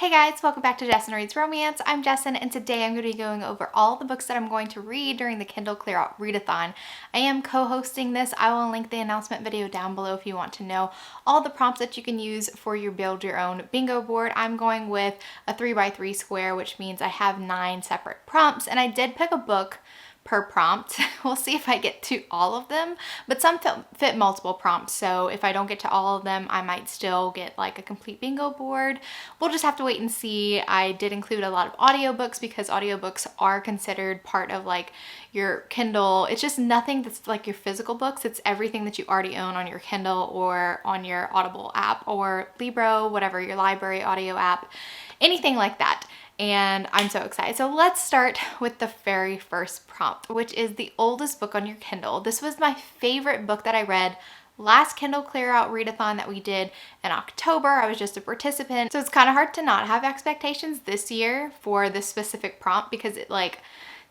Hey guys, welcome back to Jessin Reads Romance. I'm Jessin, and today I'm going to be going over all the books that I'm going to read during the Kindle Clear Out Readathon. I am co-hosting this. I will link the announcement video down below if you want to know all the prompts that you can use for your build your own bingo board. I'm going with a 3x3 square, which means I have 9 separate prompts, and I did pick a book per prompt. We'll see if I get to all of them, but some fit multiple prompts, so if I don't get to all of them, I might still get like a complete bingo board. We'll just have to wait and see. I did include a lot of audiobooks because audiobooks are considered part of like your Kindle. It's just nothing that's like your physical books. It's everything that you already own on your Kindle or on your Audible app or Libro, whatever, your library audio app, anything like that. And I'm so excited. So let's start with the very first prompt, which is the oldest book on your Kindle. This was my favorite book that I read last Kindle Clear Out Readathon that we did in October. I was just a participant. So it's kind of hard to not have expectations this year for this specific prompt because it like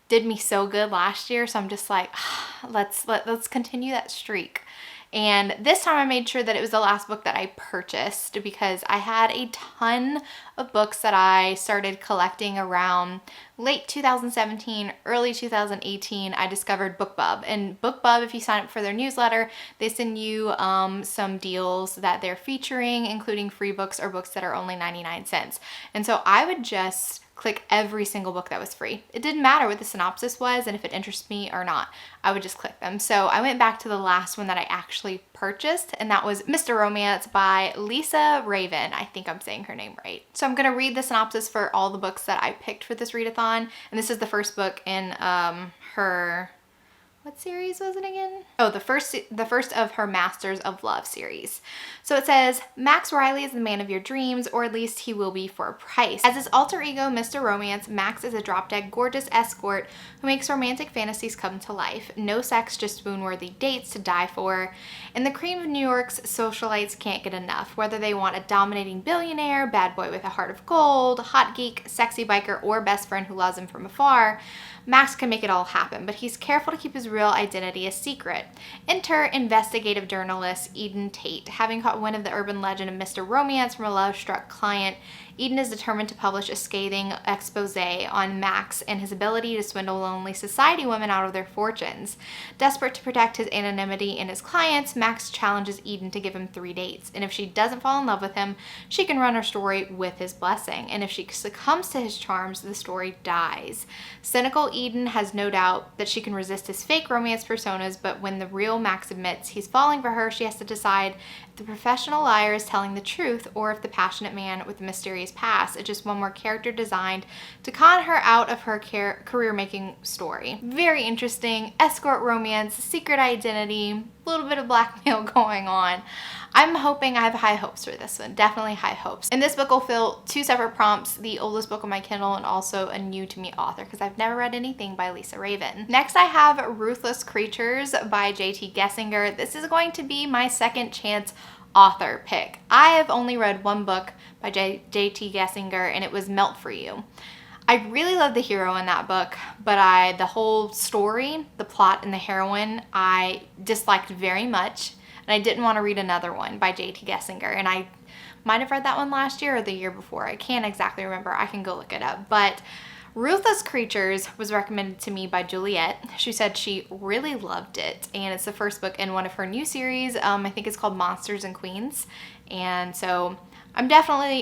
did me so good last year. So I'm just like, let's continue that streak. And this time I made sure that it was the last book that I purchased because I had a ton of books that I started collecting around late 2017, early 2018. I discovered BookBub. And BookBub, if you sign up for their newsletter, they send you some deals that they're featuring, including free books or books that are only 99 cents. And so I would just click every single book that was free. It didn't matter what the synopsis was and if it interests me or not. I would just click them. So I went back to the last one that I actually purchased, and that was Mr. Romance by Lisa Raven. I think I'm saying her name right. So I'm going to read the synopsis for all the books that I picked for this readathon, and this is the first book in her... What series was it again? Oh, the first of her Masters of Love series. So it says, Max Riley is the man of your dreams, or at least he will be for a price. As his alter ego, Mr. Romance, Max is a drop-dead gorgeous escort who makes romantic fantasies come to life. No sex, just swoon-worthy dates to die for. And the cream of New York's socialites can't get enough, whether they want a dominating billionaire, bad boy with a heart of gold, hot geek, sexy biker, or best friend who loves him from afar. Max can make it all happen, but he's careful to keep his real identity a secret. Enter investigative journalist Eden Tate. Having caught wind of the urban legend of Mr. Romance from a love-struck client, Eden is determined to publish a scathing expose on Max and his ability to swindle lonely society women out of their fortunes. Desperate to protect his anonymity and his clients, Max challenges Eden to give him 3 dates, and if she doesn't fall in love with him, she can run her story with his blessing, and if she succumbs to his charms, the story dies. Cynical Eden has no doubt that she can resist his fake romance personas, but when the real Max admits he's falling for her, she has to decide if the professional liar is telling the truth or if the passionate man with the mysterious past is just one more character designed to con her out of her career-making story. Very interesting. Escort romance, secret identity, a little bit of blackmail going on. I'm hoping I have high hopes for this one. Definitely high hopes. And this book will fill 2 separate prompts, the oldest book on my Kindle and also a new to me author because I've never read anything by Lisa Raven. Next I have Ruthless Creatures by J.T. Gessinger. This is going to be my second chance author pick. I have only read one book by J.T. Gessinger, and it was Melt for You. I really love the hero in that book, but the whole story, the plot, and the heroine I disliked very much, and I didn't want to read another one by J.T. Gessinger, and I might have read that one last year or the year before. I can't exactly remember. I can go look it up, but Ruthless Creatures was recommended to me by Juliet. She said she really loved it, and it's the first book in one of her new series. I think it's called Monsters and Queens, and so I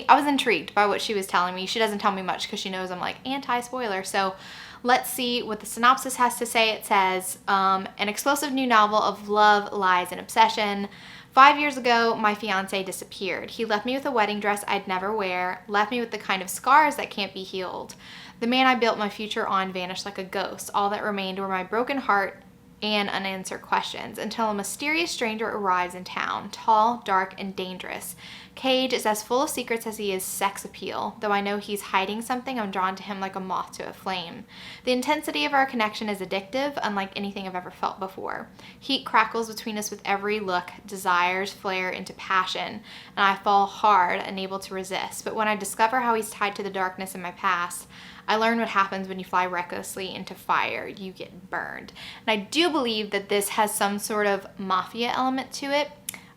was intrigued by what she was telling me. She doesn't tell me much because she knows I'm like anti-spoiler, so let's see what the synopsis has to say. It says, an explosive new novel of love, lies, and obsession. 5 years ago, my fiance disappeared. He left me with a wedding dress I'd never wear, left me with the kind of scars that can't be healed. The man I built my future on vanished like a ghost. All that remained were my broken heart and unanswered questions until a mysterious stranger arrives in town, tall, dark, and dangerous. Cage is as full of secrets as he is sex appeal. Though I know he's hiding something, I'm drawn to him like a moth to a flame. The intensity of our connection is addictive, unlike anything I've ever felt before. Heat crackles between us with every look, desires flare into passion, and I fall hard, unable to resist. But when I discover how he's tied to the darkness in my past, I learned what happens when you fly recklessly into fire. You get burned. And I do believe that this has some sort of mafia element to it,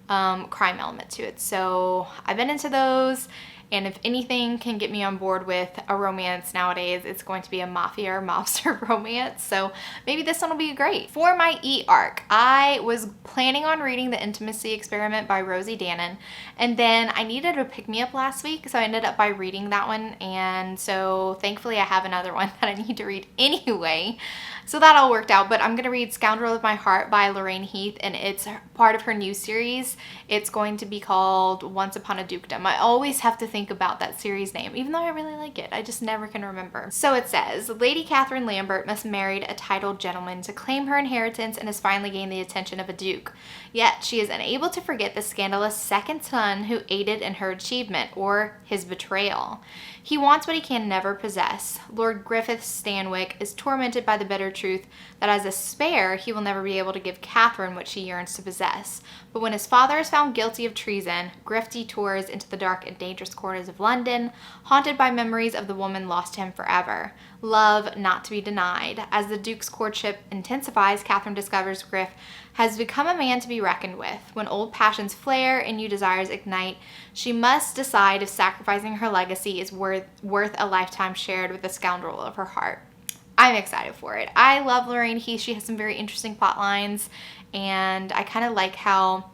crime element to it. So I've been into those, And if anything can get me on board with a romance nowadays, it's going to be a mafia or mobster romance. So maybe this one will be great. For my e-arc, I was planning on reading The Intimacy Experiment by Rosie Danan, and then I needed a pick-me-up last week, so I ended up by reading that one, and so thankfully I have another one that I need to read anyway. So that all worked out, but I'm going to read Scourge of My Heart by Lorraine Heath, and it's part of her new series. It's going to be called Once Upon a Dukedom. I always have to think about that series name, even though I really like it. I just never can remember. So it says, Lady Catherine Lambert must marry a titled gentleman to claim her inheritance and has finally gained the attention of a duke. Yet she is unable to forget the scandalous second son who aided in her achievement, or his betrayal. He wants what he can never possess. Lord Griffith Stanwick is tormented by the bitter truth that as a spare, he will never be able to give Catherine what she yearns to possess. But when his father is found guilty of treason, Griff detours into the dark and dangerous corners of London, haunted by memories of the woman lost to him forever. Love not to be denied. As the Duke's courtship intensifies, Catherine discovers Griff has become a man to be reckoned with. When old passions flare and new desires ignite, she must decide if sacrificing her legacy is worth a lifetime shared with the scoundrel of her heart. I'm excited for it. I love Lorraine Heath. She has some very interesting plot lines, and I kind of like how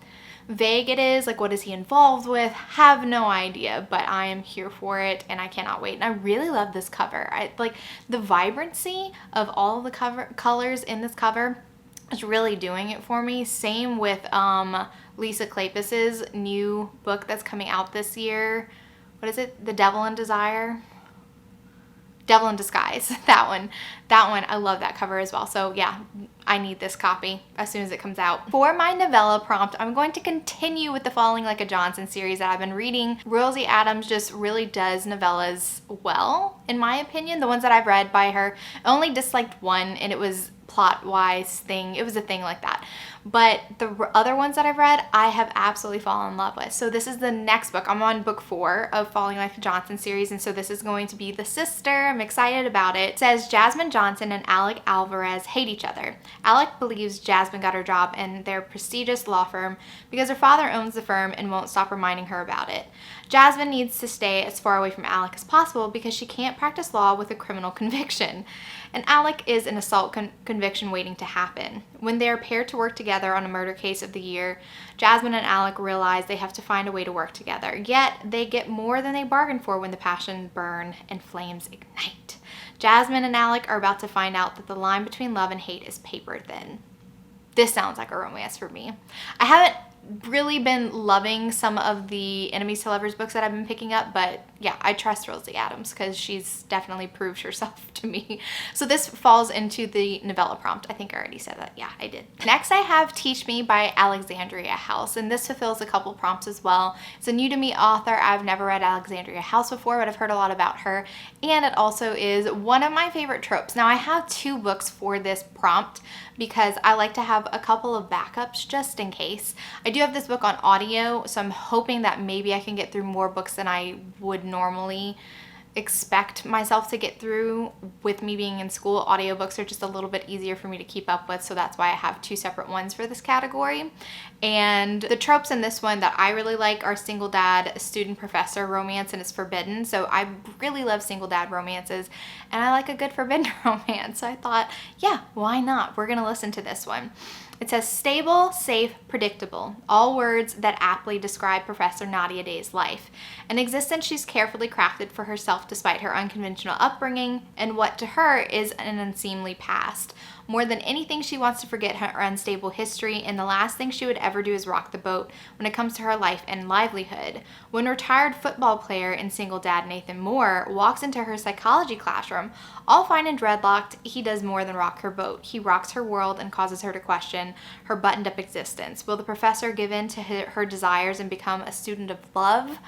vague it is. Like, what is he involved with? Have no idea, but I am here for it, and I cannot wait. And I really love this cover. I like the vibrancy of all of the colors in this cover. Is really doing it for me. Same with Lisa Kleypas's new book that's coming out this year. What is it? The Devil in Desire? Devil in Disguise. That one, I love that cover as well. So yeah, I need this copy as soon as it comes out. For my novella prompt, I'm going to continue with the Falling Like a Johnson series that I've been reading. Rosie Adams just really does novellas well, in my opinion. The ones that I've read by her, I only disliked one, and it was plot-wise thing. It was a thing like that. But the other ones that I've read, I have absolutely fallen in love with. So this is the next book. I'm on book 4 of Falling Like a Johnson series, and so this is going to be the sister. I'm excited about it. It says Jasmine Johnson and Alec Alvarez hate each other. Alec believes Jasmine got her job in their prestigious law firm because her father owns the firm and won't stop reminding her about it. Jasmine needs to stay as far away from Alec as possible because she can't practice law with a criminal conviction. And Alec is an assault conviction waiting to happen. When they are paired to work together on a murder case of the year, Jasmine and Alec realize they have to find a way to work together. Yet, they get more than they bargained for when the passions burn and flames ignite. Jasmine and Alec are about to find out that the line between love and hate is paper thin. This sounds like a romance for me. I haven't really been loving some of the enemies to lovers books that I've been picking up, but yeah, I trust Rosie Adams because she's definitely proved herself to me. So this falls into the novella prompt. I think I already said that. Yeah, I did. Next, I have Teach Me by Alexandria House, and this fulfills a couple prompts as well. It's a new to me author. I've never read Alexandria House before, but I've heard a lot about her, and it also is one of my favorite tropes. Now, I have 2 books for this prompt because I like to have a couple of backups just in case. I do have this book on audio, so I'm hoping that maybe I can get through more books than I would normally expect myself to get through. With me being in school, audiobooks are just a little bit easier for me to keep up with, so that's why I have 2 separate ones for this category. And the tropes in this one that I really like are single dad, student professor romance, and it's forbidden. So I really love single dad romances, and I like a good forbidden romance. So I thought, yeah, why not? We're gonna listen to this one. It says, stable, safe, predictable. All words that aptly describe Professor Nadia Day's life. An existence she's carefully crafted for herself despite her unconventional upbringing and what to her is an unseemly past. More than anything, she wants to forget her unstable history, and the last thing she would ever do is rock the boat when it comes to her life and livelihood. When retired football player and single dad Nathan Moore walks into her psychology classroom, all fine and dreadlocked, he does more than rock her boat. He rocks her world and causes her to question her buttoned-up existence. Will the professor give in to her desires and become a student of love?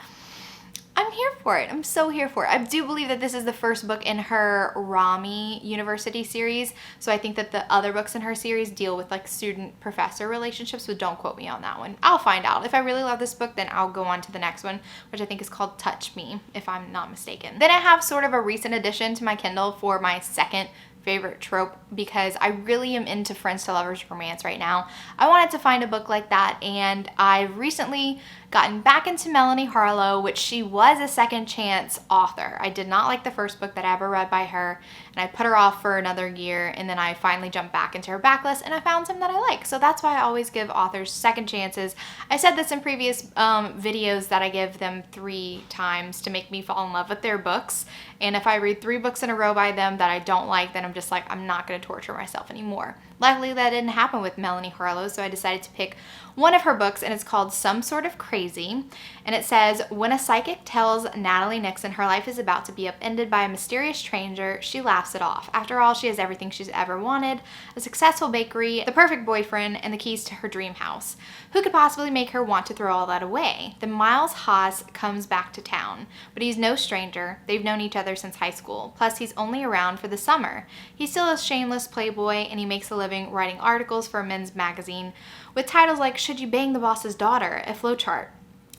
I'm here for it. I'm so here for it. I do believe that this is the first book in her Rami University series, so I think that the other books in her series deal with like student-professor relationships, so don't quote me on that one. I'll find out. If I really love this book, then I'll go on to the next one, which I think is called Touch Me, if I'm not mistaken. Then I have sort of a recent addition to my Kindle for my second favorite trope because I really am into friends to lovers romance right now. I wanted to find a book like that, and I recently gotten back into Melanie Harlow, which she was a second chance author. I did not like the first book that I ever read by her, and I put her off for another year, and then I finally jumped back into her backlist and I found some that I like. So that's why I always give authors second chances. I said this in previous videos that I give them 3 times to make me fall in love with their books. And if I read 3 books in a row by them that I don't like, then I'm just like, I'm not going to torture myself anymore. Luckily, that didn't happen with Melanie Harlow, so I decided to pick one of her books, and it's called Some Sort of Crazy. And it says, when a psychic tells Natalie Nixon her life is about to be upended by a mysterious stranger, she laughs it off. After all, she has everything she's ever wanted: a successful bakery, the perfect boyfriend, and the keys to her dream house. Who could possibly make her want to throw all that away? Then Miles Haas comes back to town, but he's no stranger. They've known each other since high school. Plus, he's only around for the summer. He's still a shameless playboy, and he makes a living writing articles for a men's magazine with titles like Should You Bang the Boss's Daughter? A flowchart.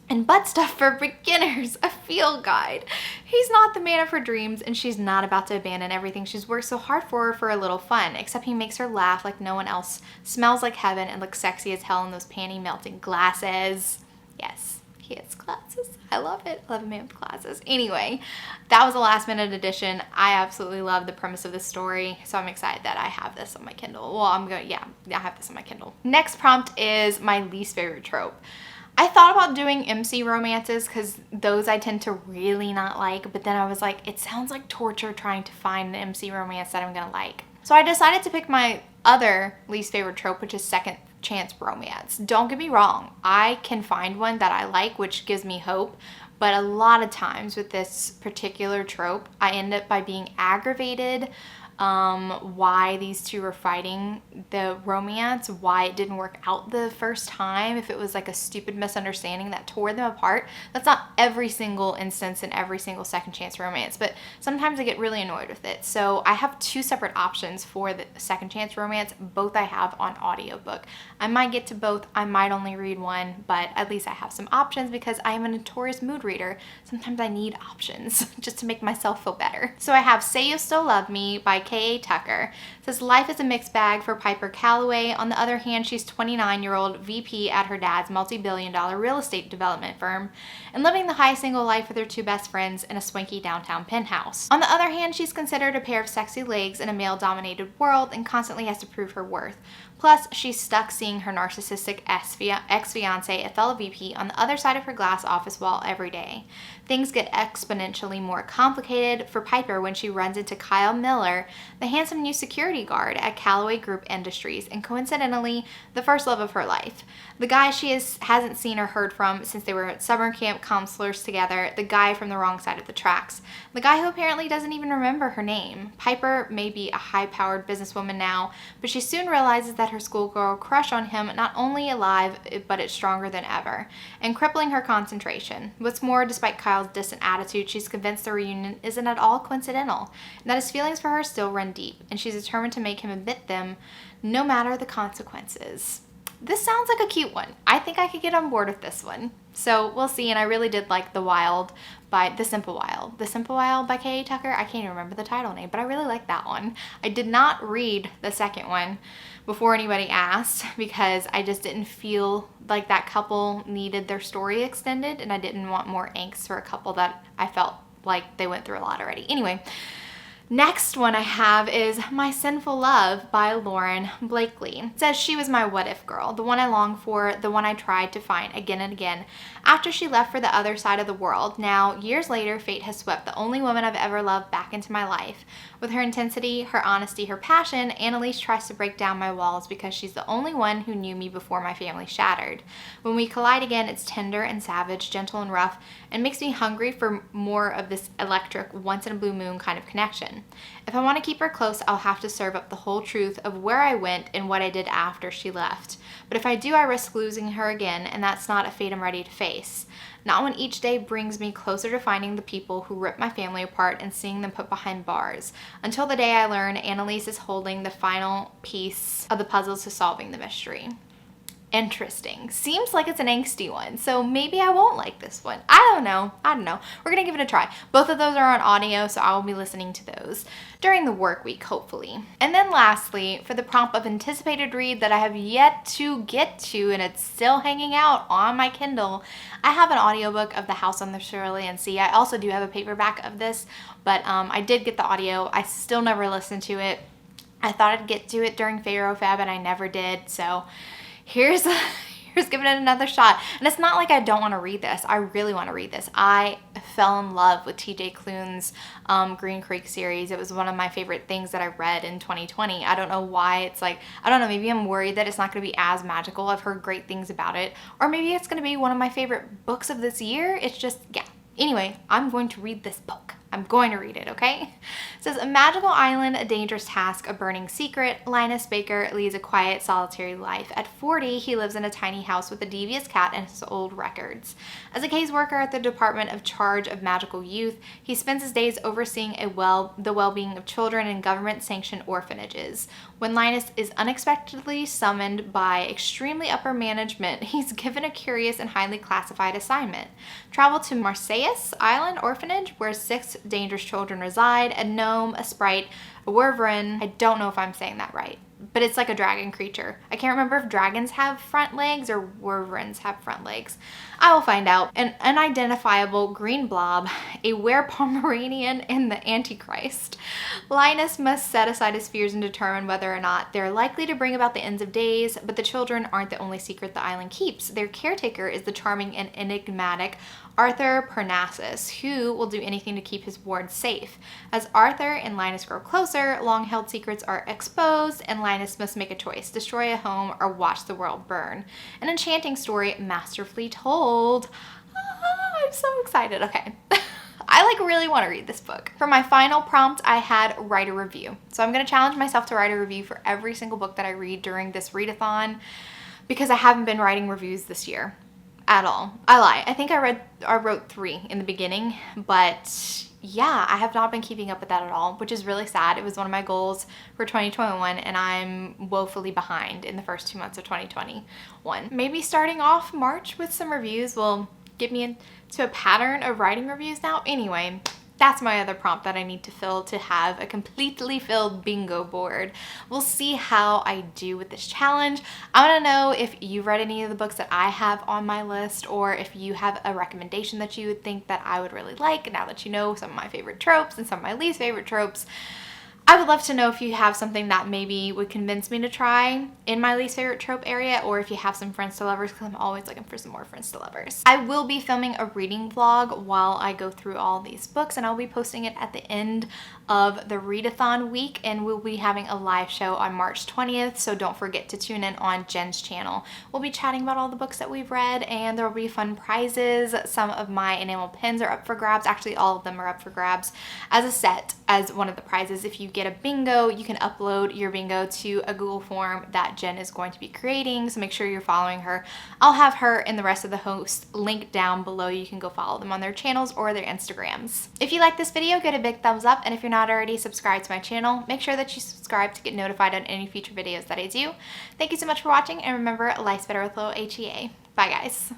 And Butt Stuff for Beginners, a field guide. He's not the man of her dreams, and she's not about to abandon everything she's worked so hard for a little fun, except he makes her laugh like no one else, smells like heaven, and looks sexy as hell in those panty-melting glasses. Yes, he has glasses. I love it. I love a man with glasses. Anyway, that was a last-minute addition. I absolutely love the premise of this story, so I'm excited that I have this on my Kindle. Well, I have this on my Kindle. Next prompt is my least favorite trope. I thought about doing MC romances because those I tend to really not like, but then I was like, it sounds like torture trying to find an MC romance that I'm gonna like. So I decided to pick my other least favorite trope, which is second chance romance. Don't get me wrong, I can find one that I like, which gives me hope, but a lot of times with this particular trope, I end up by being aggravated why these two were fighting the romance, why it didn't work out the first time, if it was like a stupid misunderstanding that tore them apart. That's not every single instance in every single second chance romance, but sometimes I get really annoyed with it. So I have 2 separate options for the second chance romance. Both I have on audiobook. I might get to both, I might only read one, but at least I have some options because I am a notorious mood reader. Sometimes I need options just to make myself feel better. So I have Say You Still Love Me by K.A. Tucker. It says life is a mixed bag for Piper Calloway. On the other hand, she's 29-year-old VP at her dad's multi-billion-dollar real estate development firm and living the high single life with her 2 best friends in a swanky downtown penthouse. On the other hand, she's considered a pair of sexy legs in a male-dominated world and constantly has to prove her worth. Plus, she's stuck seeing her narcissistic ex-fiance, a fellow VP, on the other side of her glass office wall every day. Things get exponentially more complicated for Piper when she runs into Kyle Miller, the handsome new security guard at Callaway Group Industries, and coincidentally, the first love of her life. The guy she hasn't seen or heard from since they were at summer camp counselors together, the guy from the wrong side of the tracks. The guy who apparently doesn't even remember her name. Piper may be a high-powered businesswoman now, but she soon realizes that her schoolgirl crush on him not only alive, but it's stronger than ever, and crippling her concentration. What's more, despite Kyle's distant attitude, she's convinced the reunion isn't at all coincidental, and that his feelings for her still run deep, and she's determined to make him admit them, no matter the consequences. This sounds like a cute one. I think I could get on board with this one. So we'll see, and I really did like The Simple Wild. The Simple Wild by K.A. Tucker. I can't even remember the title name, but I really like that one. I did not read the second one before anybody asked because I just didn't feel like that couple needed their story extended, and I didn't want more angst for a couple that I felt like they went through a lot already. Anyway, next one I have is My Sinful Love by Lauren Blakely. It says she was my what if girl, the one I longed for, the one I tried to find again and again after she left for the other side of the world. Now, years later, fate has swept the only woman I've ever loved back into my life. With her intensity, her honesty, her passion, Annalise tries to break down my walls because she's the only one who knew me before my family shattered. When we collide again, it's tender and savage, gentle and rough, and makes me hungry for more of this electric, once-in-a-blue-moon kind of connection. If I want to keep her close, I'll have to serve up the whole truth of where I went and what I did after she left. But if I do, I risk losing her again, and that's not a fate I'm ready to face. Not when each day brings me closer to finding the people who ripped my family apart and seeing them put behind bars. Until the day I learn Annalise is holding the final piece of the puzzle to solving the mystery. interesting. Seems like it's an angsty one, so maybe I won't like this one. I don't know. We're gonna give it a try. Both of those are on audio, so I will be listening to those during the work week, hopefully. And then lastly, for the prompt of anticipated read that I have yet to get to, and it's still hanging out on my Kindle, I have an audiobook of The House on the Cerulean Sea. I also do have a paperback of this, but I did get the audio. I still never listened to it. I thought I'd get to it during Pharaoh Fab, and I never did, so here's giving it another shot. And it's not like I don't want to read this. I really want to read this. I fell in love with TJ Klune's Green Creek series. It was one of my favorite things that I read in 2020. I don't know why. It's like, I don't know, maybe I'm worried that it's not going to be as magical. I've heard great things about it. Or maybe it's going to be one of my favorite books of this year. It's just, yeah. Anyway, I'm going to read this book. I'm going to read it, okay? It says, a magical island, a dangerous task, a burning secret. Linus Baker leads a quiet, solitary life. At 40, he lives in a tiny house with a devious cat and his old records. As a caseworker at the Department of Charge of Magical Youth, he spends his days overseeing the well-being of children in government-sanctioned orphanages. When Linus is unexpectedly summoned by extremely upper management, he's given a curious and highly classified assignment. Travel to Marseilles Island Orphanage, where 6 dangerous children reside, a gnome, a sprite, a wyvern. I don't know if I'm saying that right, but it's like a dragon creature. I can't remember if dragons have front legs or wyverns have front legs. I will find out. An unidentifiable green blob, a were-Pomeranian, and the Antichrist. Linus must set aside his fears and determine whether or not they're likely to bring about the ends of days, but the children aren't the only secret the island keeps. Their caretaker is the charming and enigmatic Arthur Parnassus, who will do anything to keep his ward safe. As Arthur and Linus grow closer, long-held secrets are exposed, and Linus must make a choice: destroy a home or watch the world burn. An enchanting story masterfully told. I'm so excited. Okay. I really want to read this book. For my final prompt, I had write a review. So I'm going to challenge myself to write a review for every single book that I read during this readathon, because I haven't been writing reviews this year at all. I lie. I think I wrote 3 in the beginning, but yeah, I have not been keeping up with that at all, which is really sad. It was one of my goals for 2021, and I'm woefully behind in the first 2 months of 2021. Maybe starting off March with some reviews will get me into a pattern of writing reviews now. Anyway, that's my other prompt that I need to fill to have a completely filled bingo board. We'll see how I do with this challenge. I want to know if you've read any of the books that I have on my list, or if you have a recommendation that you would think that I would really like, now that you know some of my favorite tropes and some of my least favorite tropes. I would love to know if you have something that maybe would convince me to try in my least favorite trope area, or if you have some friends to lovers, because I'm always looking for some more friends to lovers. I will be filming a reading vlog while I go through all these books, and I'll be posting it at the end of the readathon week, and we'll be having a live show on March 20th, so don't forget to tune in on Jen's channel. We'll be chatting about all the books that we've read, and there will be fun prizes. Some of my enamel pins are up for grabs. Actually, all of them are up for grabs as a set as one of the prizes. If you get a bingo, you can upload your bingo to a Google form that Jen is going to be creating, so make sure you're following her. I'll have her and the rest of the hosts linked down below. You can go follow them on their channels or their Instagrams. If you like this video, give it a big thumbs up, and if you're not already subscribed to my channel, make sure that you subscribe to get notified on any future videos that I do. Thank you so much for watching, and remember, life's better with a little HEA. Bye guys.